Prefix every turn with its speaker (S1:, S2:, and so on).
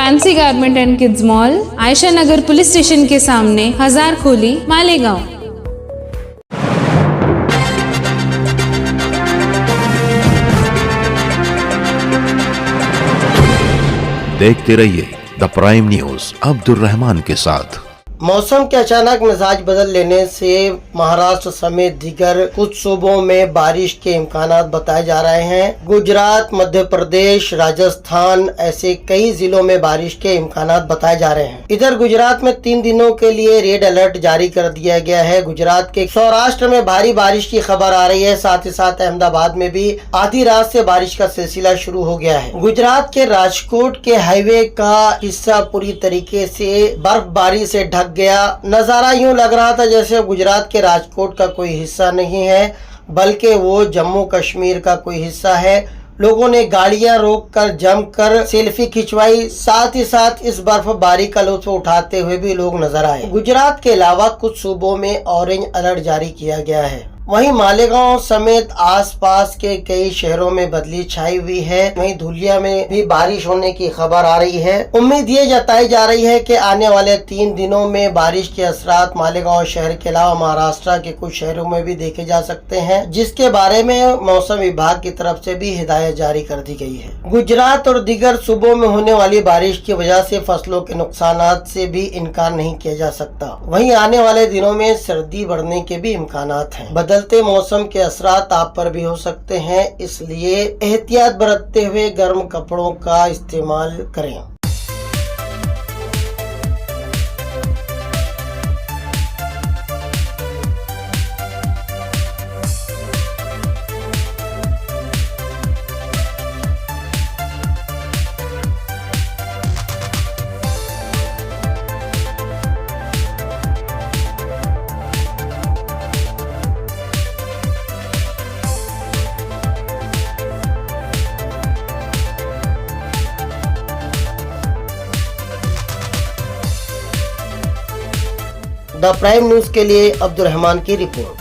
S1: Fancy garment and kids mall, Ayesha Nagar police station के सामने, हजारखोली, मालेगांव।
S2: देखते रहिए the prime news Abdul Rahman के साथ।
S3: मौसम के अचानक मिजाज बदल लेने से महाराष्ट्र समेत दीगर कुछ सूबों में बारिश के इम्कानात बताए जा रहे हैं। गुजरात, मध्य प्रदेश, राजस्थान ऐसे कई जिलों में बारिश के इम्कानात बताए जा रहे हैं। इधर गुजरात में 3 दिनों के लिए रेड अलर्ट जारी कर दिया गया है। गुजरात के सौराष्ट्र में भारी बारिश की खबर आ रही है। साथ ही साथ अहमदाबाद में भी आधी रात से बारिश का सिलसिला शुरू हो गया है। गुजरात के राजकोट के हाईवे का हिस्सा पूरी तरीके से बर्फबारी से ढक गया। नजारा यूं लग रहा था जैसे गुजरात के राजकोट का कोई हिस्सा नहीं है, बल्कि वो जम्मू कश्मीर का कोई हिस्सा है। लोगों ने गाड़ियां रोककर जमकर सेल्फी खिंचवाई। साथ ही साथ इस बर्फबारी का लुत्फ उठाते हुए भी लोग नजर आए। गुजरात के अलावा कुछ सूबों में ऑरेंज अलर्ट जारी किया गया है। वहीं मालेगांव समेत आसपास के कई शहरों में बदली छाई हुई है। वहीं धुलिया में भी बारिश होने की खबर आ रही है। उम्मीद ये जताई जा रही है कि आने वाले 3 दिनों में बारिश के असरात मालेगांव शहर के अलावा महाराष्ट्र के कुछ शहरों में भी देखे जा सकते हैं, जिसके बारे में मौसम विभाग की तरफ से भी हिदायत जारी कर दी गई है। गुजरात और दीगर सूबों में होने वाली बारिश की वजह से फसलों के नुकसान से भी इनकार नहीं किया जा सकता। वहीं आने वाले दिनों में सर्दी बढ़ने के भी इम्कानात हैं। बदलते मौसम के असरात आप पर भी हो सकते हैं, इसलिए एहतियात बरतते हुए गर्म कपड़ों का इस्तेमाल करें। द प्राइम न्यूज के लिए अब्दुल रहमान की रिपोर्ट।